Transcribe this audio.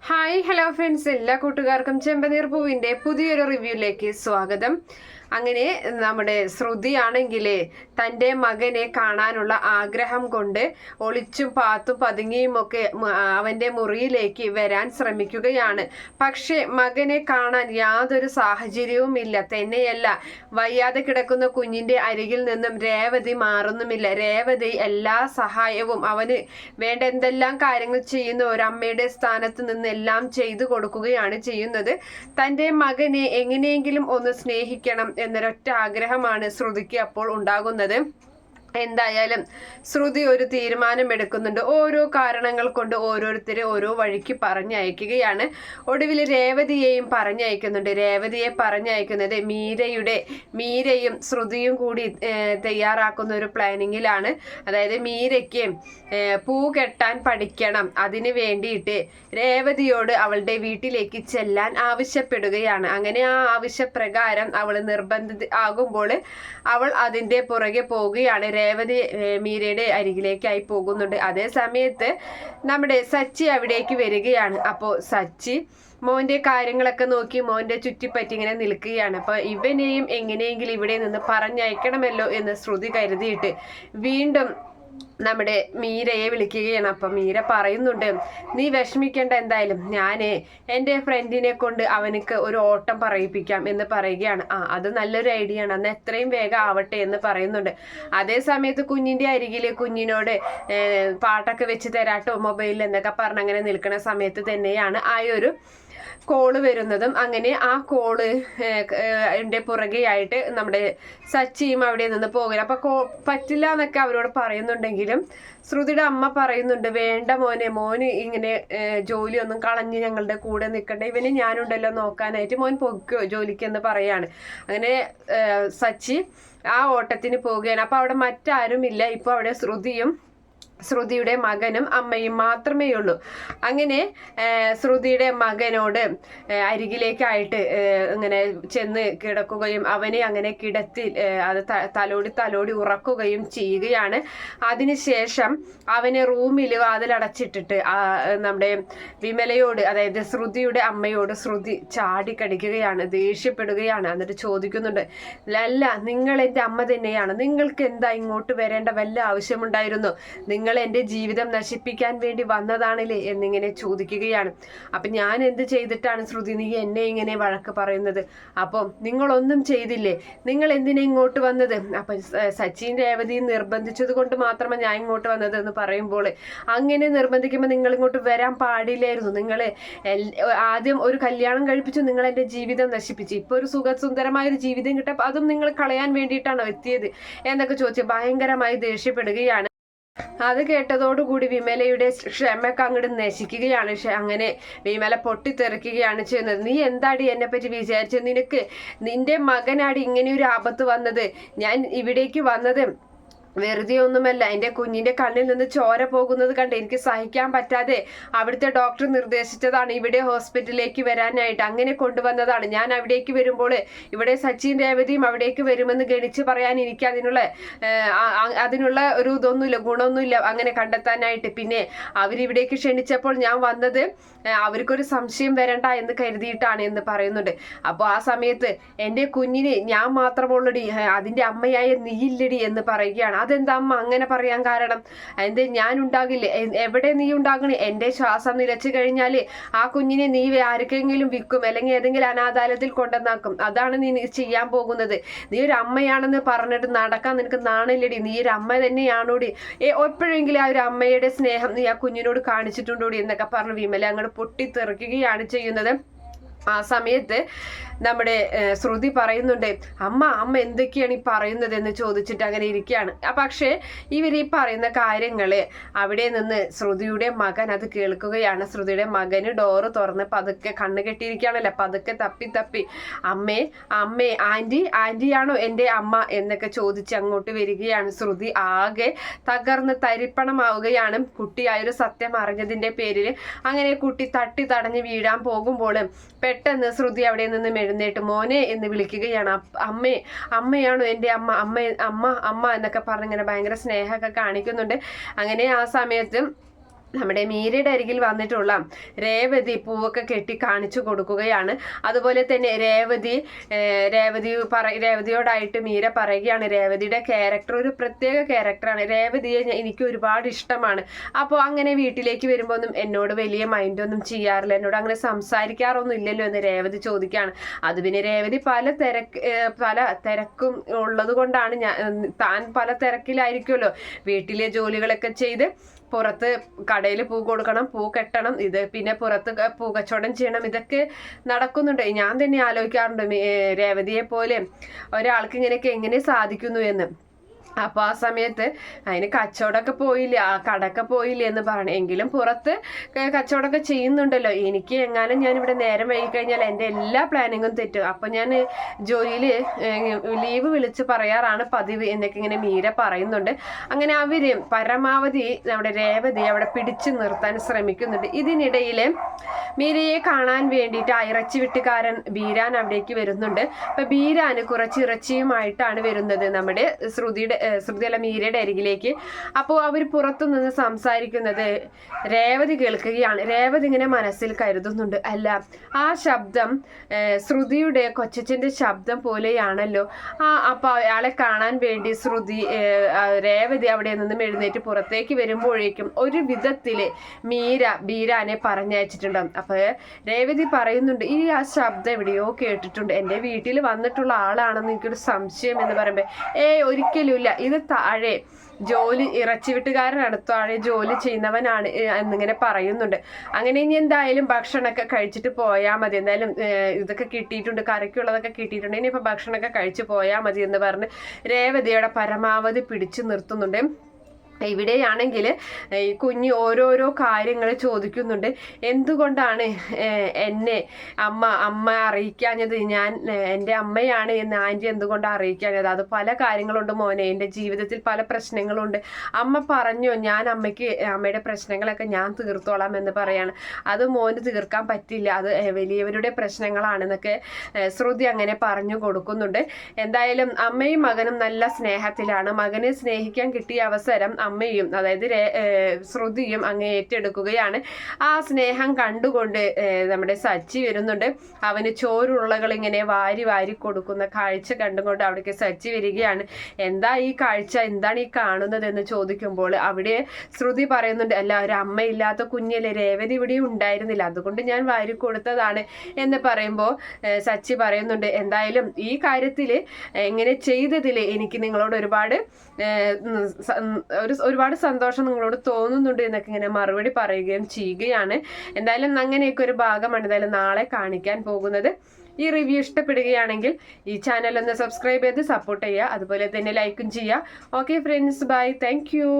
Hi hello friends, എല്ലാ കൂട്ടുകാർക്കും ചെമ്പനീർ പൂവിൻ്റെ പുതിയൊരു റിവ്യൂയിലേക്ക് സ്വാഗതം. അങ്ങനെ നമ്മുടെ ശ്രുതി ആണെങ്കിൽ തൻ്റെ മകനെ കാണാനുള്ള ആഗ്രഹം കൊണ്ട് ഒളിച്ചും പാത്തും പതുങ്ങിയും ഒക്കെ അവൻ്റെ മുറിയിലേക്ക് വരാൻ ശ്രമിക്കുകയാണ്. പക്ഷെ മകനെ കാണാൻ യാതൊരു സാഹചര്യവും ഇല്ല. തന്നെയല്ല, വയ്യാതെ കിടക്കുന്ന കുഞ്ഞിൻ്റെ അരികിൽ നിന്നും രേവതി മാറുന്നുമില്ല. രേവതി എല്ലാ സഹായവും അവന് വേണ്ട എന്തെല്ലാം കാര്യങ്ങൾ ചെയ്യുന്ന ഒരമ്മയുടെ സ്ഥാനത്ത് നിന്ന് എല്ലാം ചെയ്തു കൊടുക്കുകയാണ് ചെയ്യുന്നത്. തൻ്റെ മകനെ എങ്ങനെയെങ്കിലും ഒന്ന് സ്നേഹിക്കണം എന്നൊരൊറ്റ ആഗ്രഹമാണ് ശ്രുതിക്ക് അപ്പോൾ ഉണ്ടാകുന്നത്. എന്തായാലും ശ്രുതി ഒരു തീരുമാനമെടുക്കുന്നുണ്ട്. ഓരോ കാരണങ്ങൾ കൊണ്ട് ഓരോരുത്തരെ ഓരോ വഴിക്ക് പറഞ്ഞയക്കുകയാണ്. ഒടുവിൽ രേവതിയെയും പറഞ്ഞയക്കുന്നുണ്ട്. രേവതിയെ പറഞ്ഞയക്കുന്നത് മീരയും ശ്രുതിയും കൂടി തയ്യാറാക്കുന്ന ഒരു പ്ലാനിങ്ങിലാണ്. അതായത് മീരയ്ക്ക് പൂ കെട്ടാൻ പഠിക്കണം, അതിന് വേണ്ടിയിട്ട് രേവതിയോട് അവളുടെ വീട്ടിലേക്ക് ചെല്ലാൻ ആവശ്യപ്പെടുകയാണ്. അങ്ങനെ ആ ആവശ്യപ്രകാരം അവൾ ആകുമ്പോൾ അവൾ അതിൻ്റെ പുറകെ പോവുകയാണ്. രേവതി മീരയുടെ അരികിലേക്കായി പോകുന്നുണ്ട്. അതേ സമയത്ത് നമ്മുടെ സച്ചി അവിടേക്ക് വരികയാണ്. അപ്പോൾ സച്ചി മോന്റെ കാര്യങ്ങളൊക്കെ നോക്കി മോന്റെ ചുറ്റിപ്പറ്റി ഇങ്ങനെ നിൽക്കുകയാണ്. അപ്പൊ ഇവനെയും എങ്ങനെയെങ്കിലും ഇവിടെ നിന്ന് പറഞ്ഞയക്കണമല്ലോ എന്ന് ശ്രുതി കരുതിയിട്ട് വീണ്ടും നമ്മുടെ മീരയെ വിളിക്കുകയാണ്. അപ്പം മീര പറയുന്നുണ്ട്, നീ വിഷമിക്കേണ്ട, എന്തായാലും ഞാൻ എൻ്റെ ഫ്രണ്ടിനെ കൊണ്ട് അവനക്ക് ഒരു ഓട്ടം പറയിപ്പിക്കാം എന്ന് പറയുകയാണ്. അത് നല്ലൊരു ഐഡിയ ആണ്, അന്ന് എത്രയും വേഗം ആവട്ടെ എന്ന് പറയുന്നുണ്ട്. അതേ സമയത്ത് കുഞ്ഞിൻ്റെ അരികിൽ കുഞ്ഞിനോട് പാട്ടൊക്കെ വെച്ച് തരാട്ടോ മൊബൈലിൽ എന്നൊക്കെ പറഞ്ഞ് അങ്ങനെ നിൽക്കുന്ന സമയത്ത് തന്നെയാണ് ആ ഒരു കോള് വരുന്നതും. അങ്ങനെ ആ കോള് എൻ്റെ പുറകെയായിട്ട് നമ്മുടെ സച്ചിയും അവിടെ നിന്ന് പോകില്ല. അപ്പൊ പറ്റില്ല എന്നൊക്കെ അവരോട് പറയുന്നുണ്ടെങ്കിലും ശ്രുതിയുടെ അമ്മ പറയുന്നുണ്ട്, വേണ്ട മോന് ഇങ്ങനെ ജോലിയൊന്നും കളഞ്ഞ് ഞങ്ങളുടെ കൂടെ നിൽക്കണ്ട, ഇവന് ഞാനുണ്ടല്ലോ നോക്കാനായിട്ട്, മോൻ പൊക്കോ ജോലിക്കെന്ന് പറയാണ്. അങ്ങനെ സച്ചി ആ ഓട്ടത്തിന് പോവുകയാണ്. അപ്പൊ അവിടെ മറ്റാരുമില്ല. ഇപ്പൊ അവിടെ ശ്രുതിയുടെ മകനും അമ്മയും മാത്രമേ ഉള്ളൂ. അങ്ങനെ ശ്രുതിയുടെ മകനോട് അരികിലേക്കായിട്ട് ഇങ്ങനെ ചെന്ന് കിടക്കുകയും അവനെ അങ്ങനെ കിടത്തി അത് തലോടി ഉറക്കുകയും ചെയ്യുകയാണ്. അതിനുശേഷം അവനെ റൂമിൽ വാതിലടച്ചിട്ടിട്ട് നമ്മുടെ വിമലയോട്, അതായത് ശ്രുതിയുടെ അമ്മയോട് ശ്രുതി ചാടിക്കടിക്കുകയാണ്, ദേഷ്യപ്പെടുകയാണ്. എന്നിട്ട് ചോദിക്കുന്നുണ്ട്, അല്ല നിങ്ങൾ എൻ്റെ അമ്മ തന്നെയാണ്, നിങ്ങൾക്ക് എന്താ ഇങ്ങോട്ട് വരേണ്ട വല്ല ആവശ്യമുണ്ടായിരുന്നു, നിങ്ങൾ എൻ്റെ ജീവിതം നശിപ്പിക്കാൻ വേണ്ടി വന്നതാണല്ലേ എന്നിങ്ങനെ ചോദിക്കുകയാണ്. അപ്പൊ ഞാൻ എന്ത് ചെയ്തിട്ടാണ് ശ്രുതി നീ എന്നെ ഇങ്ങനെ വഴക്ക് പറയുന്നത്? അപ്പം നിങ്ങളൊന്നും ചെയ്തില്ലേ, നിങ്ങൾ എന്തിനാ ഇങ്ങോട്ട് വന്നത്? അപ്പൊ സച്ചിൻ രേവതി നിർബന്ധിച്ചത് കൊണ്ട് മാത്രമാണ് ഞാൻ ഇങ്ങോട്ട് വന്നത് എന്ന് പറയുമ്പോൾ, അങ്ങനെ നിർബന്ധിക്കുമ്പോൾ നിങ്ങൾ ഇങ്ങോട്ട് വരാൻ പാടില്ലായിരുന്നു. നിങ്ങൾ ആദ്യം ഒരു കല്യാണം കഴിപ്പിച്ചു, നിങ്ങൾ എൻ്റെ ജീവിതം നശിപ്പിച്ചു, ഇപ്പൊ ഒരു സുഖസുന്ദരമായ ഒരു ജീവിതം കിട്ടപ്പോൾ അതും നിങ്ങൾ കളയാൻ വേണ്ടിയിട്ടാണോ എത്തിയത് എന്നൊക്കെ ചോദിച്ച് ഭയങ്കരമായി ദേഷ്യപ്പെടുകയാണ്. അത് കേട്ടതോടുകൂടി വിമലയുടെ ക്ഷമക്ക് അങ്ങോട്ട് നശിക്കുകയാണ്. അങ്ങനെ വിമല പൊട്ടിത്തെറിക്കുകയാണ് ചെയ്യുന്നത്. നീ എന്താടി എന്നെ പറ്റി വിചാരിച്ചത്? നിന്റെ മകനാടി ഇങ്ങനെ ഒരു ആപത്ത് വന്നത്. ഞാൻ ഇവിടേക്ക് വന്നത് വെറുതെ ഒന്നുമല്ല, എൻ്റെ കുഞ്ഞിൻ്റെ കണ്ണിൽ നിന്ന് ചോര പോകുന്നത് കണ്ട് എനിക്ക് സഹിക്കാൻ പറ്റാതെ അവിടുത്തെ ഡോക്ടർ നിർദ്ദേശിച്ചതാണ് ഇവിടെ ഹോസ്പിറ്റലിലേക്ക് വരാനായിട്ട്, അങ്ങനെ കൊണ്ടുവന്നതാണ്. ഞാൻ അവിടേക്ക് വരുമ്പോൾ ഇവിടെ സച്ചിൻ രേവതിയും അവിടേക്ക് വരുമെന്ന് ഗണിച്ച് പറയാൻ എനിക്ക് അതിനുള്ള ഒരു ഇതൊന്നുമില്ല, ഗുണമൊന്നുമില്ല അങ്ങനെ കണ്ടെത്താനായിട്ട്. പിന്നെ അവരിവിടേക്ക് ക്ഷണിച്ചപ്പോൾ ഞാൻ വന്നത് അവർക്കൊരു സംശയം വരണ്ട എന്ന് കരുതിയിട്ടാണ് എന്ന് പറയുന്നുണ്ട്. അപ്പോൾ ആ സമയത്ത് എൻ്റെ കുഞ്ഞിന് ഞാൻ മാത്രമുള്ളടി, അതിൻ്റെ അമ്മയായ നീയില്ലടി എന്ന് പറയുകയാണ്. അതെന്താ അമ്മ അങ്ങനെ പറയാൻ കാരണം? എന്ത് ഞാൻ ഉണ്ടാകില്ലേ? എവിടെ നീ ഉണ്ടാകണേ? എൻ്റെ ശ്വാസം നിലച്ചു കഴിഞ്ഞാൽ ആ കുഞ്ഞിനെ നീ ആർക്കെങ്കിലും വിൽക്കും, അല്ലെങ്കിൽ ഏതെങ്കിലും അനാഥാലയത്തിൽ കൊണ്ടുവന്നാക്കും. അതാണ് നീ ചെയ്യാൻ പോകുന്നത്. നീ ഒരു അമ്മയാണെന്ന് പറഞ്ഞിട്ട് നടക്കാൻ നിനക്ക് നാണില്ലടി? നീ ഒരു അമ്മ തന്നെയാണോടി? എപ്പോഴെങ്കിലും ആ ഒരു അമ്മയുടെ സ്നേഹം നീ ആ കുഞ്ഞിനോട് കാണിച്ചിട്ടുണ്ടോടി എന്നൊക്കെ പറഞ്ഞ് വിമല അങ്ങോട്ട് പൊട്ടിത്തെറിക്കുകയാണ് ചെയ്യുന്നത്. ആ സമയത്ത് നമ്മുടെ ശ്രുതി പറയുന്നുണ്ട്, അമ്മ എന്തൊക്കെയാണ് ഈ പറയുന്നത് എന്ന് ചോദിച്ചിട്ട് അങ്ങനെ ഇരിക്കുകയാണ്. പക്ഷേ ഇവർ ഈ പറയുന്ന കാര്യങ്ങൾ അവിടെ നിന്ന് ശ്രുതിയുടെ മകൻ അത് കേൾക്കുകയാണ്. ശ്രുതിയുടെ മകന് ഡോറ് തുറന്ന് പതുക്കെ കണ്ണ് കെട്ടിയിരിക്കുകയാണല്ലോ, പതുക്കെ തപ്പി അമ്മേ ആൻറ്റിയാണോ എൻ്റെ അമ്മ എന്നൊക്കെ ചോദിച്ച് അങ്ങോട്ട് വരികയാണ്. ശ്രുതി ആകെ തകർന്ന് തരിപ്പണമാവുകയാണ് കുട്ടിയായൊരു സത്യം അറിഞ്ഞതിൻ്റെ പേരിൽ. അങ്ങനെ കുട്ടി തട്ടി തടഞ്ഞ് വീഴാൻ പോകുമ്പോൾ പെട്ടെന്ന് ശ്രുതി അവിടെ നിന്ന് എഴുന്നേറ്റ് മോനെ എന്ന് വിളിക്കുകയാണ്. അമ്മയാണോ എൻ്റെ അമ്മ എന്നൊക്കെ പറഞ്ഞിങ്ങനെ ഭയങ്കര സ്നേഹമൊക്കെ കാണിക്കുന്നുണ്ട്. അങ്ങനെ ആ സമയത്ത് നമ്മുടെ മീരയുടെ അരികിൽ വന്നിട്ടുള്ള രേവതി പൂവൊക്കെ കെട്ടി കാണിച്ചു കൊടുക്കുകയാണ്. അതുപോലെ തന്നെ രേവതിയോടായിട്ട് മീര പറയുകയാണ്, രേവതിയുടെ ക്യാരക്ടർ ഒരു പ്രത്യേക ക്യാരക്ടറാണ്, രേവതിയെ എനിക്ക് ഒരുപാട് ഇഷ്ടമാണ്. അപ്പോൾ അങ്ങനെ വീട്ടിലേക്ക് വരുമ്പോൾ ഒന്നും എന്നോട് വലിയ മൈൻഡൊന്നും ചെയ്യാറില്ല, എന്നോട് അങ്ങനെ സംസാരിക്കാറൊന്നും ഇല്ലല്ലോ എന്ന് രേവതി ചോദിക്കുകയാണ്. അത് പിന്നെ രേവതി പല തിരക്കും ഉള്ളത് കൊണ്ടാണ്, താൻ പല തിരക്കിലായിരിക്കുമല്ലോ, വീട്ടിലെ ജോലികളൊക്കെ ചെയ്ത് പുറത്ത് കടയിൽ പൂ കൊടുക്കണം, പൂ കെട്ടണം, ഇത് പിന്നെ പുറത്ത് പൂ കച്ചവടം ചെയ്യണം, ഇതൊക്കെ നടക്കുന്നുണ്ട്. ഞാൻ തന്നെ ആലോചിക്കാറുണ്ട് രേവതിയെ പോലെ ഒരാൾക്ക് ഇങ്ങനെയൊക്കെ എങ്ങനെ സാധിക്കുന്നു എന്ന്. അപ്പോൾ ആ സമയത്ത് അതിന് കച്ചവടമൊക്കെ പോയില്ലേ, ആ കടയൊക്കെ പോയില്ലേ എന്ന് പറഞ്ഞു. എങ്കിലും പുറത്ത് കച്ചവടമൊക്കെ ചെയ്യുന്നുണ്ടല്ലോ. എനിക്ക് എങ്ങാനും ഞാനിവിടെ നേരം വൈകി കഴിഞ്ഞാൽ എൻ്റെ എല്ലാ പ്ലാനിങ്ങും തെറ്റും. അപ്പം ഞാൻ ജോലിയിൽ ലീവ് വിളിച്ച് പറയാറാണ് പതിവ് എന്നൊക്കെ ഇങ്ങനെ മീര പറയുന്നുണ്ട്. അങ്ങനെ അവർ പരമാവധി നമ്മുടെ രേവതി അവിടെ പിടിച്ചു നിർത്താൻ ശ്രമിക്കുന്നുണ്ട്. ഇതിനിടയിൽ മീരയെ കാണാൻ വേണ്ടിയിട്ട് ആ ഇറച്ചി വെട്ടുകാരൻ ബീരാൻ അവിടേക്ക് വരുന്നുണ്ട്. അപ്പം ബീരാന് കുറച്ച് ഇറച്ചിയുമായിട്ടാണ് വരുന്നത് നമ്മുടെ ശ്രുതിയല്ല മീരയുടെ അരികിലേക്ക്. അപ്പോൾ അവർ പുറത്തു നിന്ന് സംസാരിക്കുന്നത് രേവതി കേൾക്കുകയാണ്. രേവതി ഇങ്ങനെ മനസ്സിൽ കരുതുന്നുണ്ട്, അല്ല ആ ശബ്ദം ശ്രുതിയുടെ കൊച്ചച്ഛൻ്റെ ശബ്ദം പോലെയാണല്ലോ. അപ്പോൾ അയാളെ കാണാൻ വേണ്ടി രേവതി അവിടെ നിന്നും എഴുന്നേറ്റ് പുറത്തേക്ക് വരുമ്പോഴേക്കും ഒരു വിധത്തിൽ ബീരാനെ പറഞ്ഞയച്ചിട്ടുണ്ടാവും. അപ്പോൾ രേവതി പറയുന്നുണ്ട്, ഈ ആ ശബ്ദം എവിടെയോ കേട്ടിട്ടുണ്ട്, എൻ്റെ വീട്ടിൽ വന്നിട്ടുള്ള ആളാണെന്ന് എനിക്കൊരു സംശയം എന്ന് പറയുമ്പോൾ ഒരിക്കലുമില്ല, ഇത് താഴെ ഇറച്ചി വെട്ടുകാരനാണ്, താഴെ ജോലി ചെയ്യുന്നവനാണ് എന്നിങ്ങനെ പറയുന്നുണ്ട്. അങ്ങനെ ഇനി എന്തായാലും ഭക്ഷണമൊക്കെ കഴിച്ചിട്ട് പോയാൽ മതി, എന്തായാലും ഇതൊക്കെ കിട്ടിയിട്ടുണ്ട്, കറിക്കുള്ളതൊക്കെ കിട്ടിയിട്ടുണ്ട്, ഇനിയിപ്പോൾ ഭക്ഷണമൊക്കെ കഴിച്ച് പോയാൽ മതി എന്ന് പറഞ്ഞ് രേവതിയുടെ പരമാവധി പിടിച്ചു നിർത്തുന്നുണ്ട്. ഇവിടെയാണെങ്കിൽ ഈ കുഞ്ഞ് ഓരോരോ കാര്യങ്ങൾ ചോദിക്കുന്നുണ്ട്. എന്തുകൊണ്ടാണ് എന്നെ അമ്മ അറിയിക്കാഞ്ഞത്, ഞാൻ എൻ്റെ അമ്മയാണ് എന്ന് ആൻറ്റി എന്തുകൊണ്ടാണ് അറിയിക്കാഞ്ഞത്? അത് പല കാര്യങ്ങളുണ്ട് മോനെ, എൻ്റെ ജീവിതത്തിൽ പല പ്രശ്നങ്ങളുണ്ട്. അമ്മ പറഞ്ഞോ ഞാൻ അമ്മയുടെ പ്രശ്നങ്ങളൊക്കെ ഞാൻ തീർത്തോളാം എന്ന് പറയാണ്. അത് മോന് തീർക്കാൻ പറ്റില്ല, അത് വലിയവരുടെ പ്രശ്നങ്ങളാണെന്നൊക്കെ ശ്രുതി അങ്ങനെ പറഞ്ഞു കൊടുക്കുന്നുണ്ട്. എന്തായാലും അമ്മയും മകനും നല്ല സ്നേഹത്തിലാണ്. മകനെ സ്നേഹിക്കാൻ കിട്ടിയ അവസരം അമ്മയും അതായത് ശ്രുതിയും അങ്ങ് ഏറ്റെടുക്കുകയാണ്. ആ സ്നേഹം കണ്ടുകൊണ്ട് നമ്മുടെ സച്ചി വരുന്നുണ്ട്. അവന് ചോറുള്ളകൾ ഇങ്ങനെ വാരി വാരി കൊടുക്കുന്ന കാഴ്ച കണ്ടുകൊണ്ട് അവിടേക്ക് സച്ചി വരികയാണ്. എന്താ ഈ കാഴ്ച, എന്താണ് ഈ കാണുന്നത് എന്ന് ചോദിക്കുമ്പോൾ അവിടെ ശ്രുതി പറയുന്നുണ്ട്, അല്ല ഒരു അമ്മയില്ലാത്ത കുഞ്ഞല്ലേ, രേവതി ഇവിടെ ഉണ്ടായിരുന്നില്ല, അതുകൊണ്ട് ഞാൻ വാരി കൊടുത്തതാണ് എന്ന് പറയുമ്പോൾ സച്ചി പറയുന്നുണ്ട്, എന്തായാലും ഈ കാര്യത്തിൽ ഇങ്ങനെ ചെയ്തതിൽ എനിക്ക് നിങ്ങളോട് ഒരുപാട് സന്തോഷം നിങ്ങളോട് തോന്നുന്നുണ്ട് എന്നൊക്കെ ഇങ്ങനെ മറുപടി പറയുകയും ചെയ്യുകയാണ്. എന്തായാലും അങ്ങനെയൊക്കെ ഒരു ഭാഗമാണ് എന്തായാലും നാളെ കാണിക്കാൻ പോകുന്നത്. ഈ റിവ്യൂ ഇഷ്ടപ്പെടുകയാണെങ്കിൽ ഈ ചാനൽ ഒന്ന് സബ്സ്ക്രൈബ് ചെയ്ത് സപ്പോർട്ട് ചെയ്യുക, അതുപോലെ തന്നെ ലൈക്കും ചെയ്യുക. Okay friends, bye, thank U.